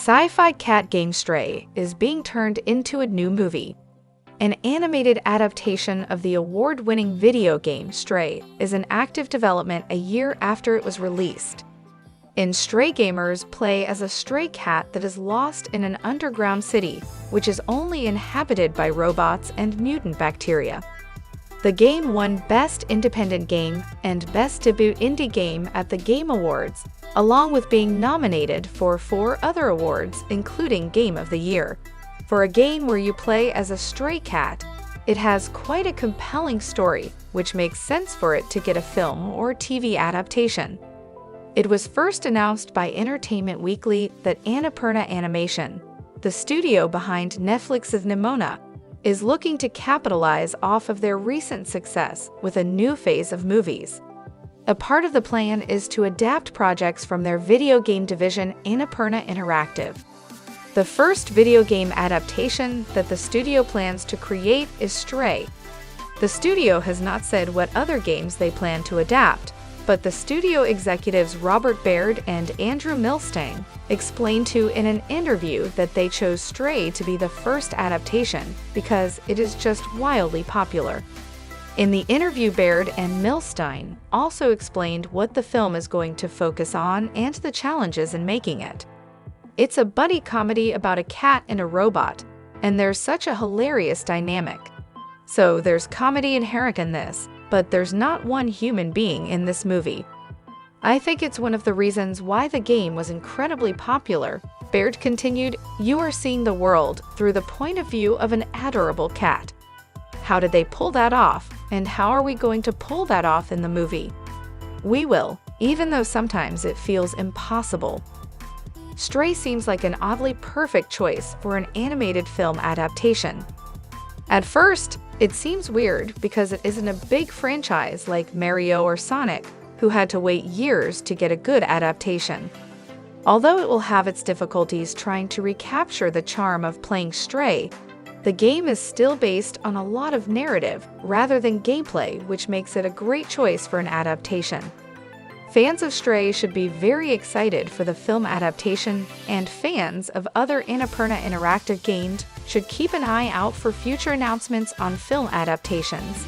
sci-fi cat game Stray is being turned into a new movie. An animated adaptation of the award-winning video game Stray is in active development a year after it was released. In Stray, gamers play as a stray cat that is lost in an underground city, which is only inhabited by robots and mutant bacteria. The game won Best Independent Game and Best Debut Indie Game at the Game Awards, along with being nominated for 4 other awards, including Game of the Year. For a game where you play as a stray cat, it has quite a compelling story, which makes sense for it to get a film or TV adaptation. It was first announced by Entertainment Weekly that Annapurna Animation, the studio behind Netflix's Nimona, is looking to capitalize off of their recent success with a new phase of movies. A part of the plan is to adapt projects from their video game division, Annapurna Interactive. The first video game adaptation that the studio plans to create is Stray. The studio has not said what other games they plan to adapt, but the studio executives Robert Baird and Andrew Milstein explained in an interview that they chose Stray to be the first adaptation because it is just wildly popular. In the interview, Baird and Milstein also explained what the film is going to focus on and the challenges in making it. It's a buddy comedy about a cat and a robot, and there's such a hilarious dynamic. So there's comedy inherent in this, but there's not one human being in this movie. I think it's one of the reasons why the game was incredibly popular. Baird continued, "You are seeing the world through the point of view of an adorable cat. How did they pull that off, and how are we going to pull that off in the movie? We will, even though sometimes it feels impossible." Stray seems like an oddly perfect choice for an animated film adaptation. At first, it seems weird because it isn't a big franchise like Mario or Sonic, who had to wait years to get a good adaptation. Although it will have its difficulties trying to recapture the charm of playing Stray, the game is still based on a lot of narrative rather than gameplay, which makes it a great choice for an adaptation. Fans of Stray should be very excited for the film adaptation, and fans of other Annapurna Interactive games should keep an eye out for future announcements on film adaptations.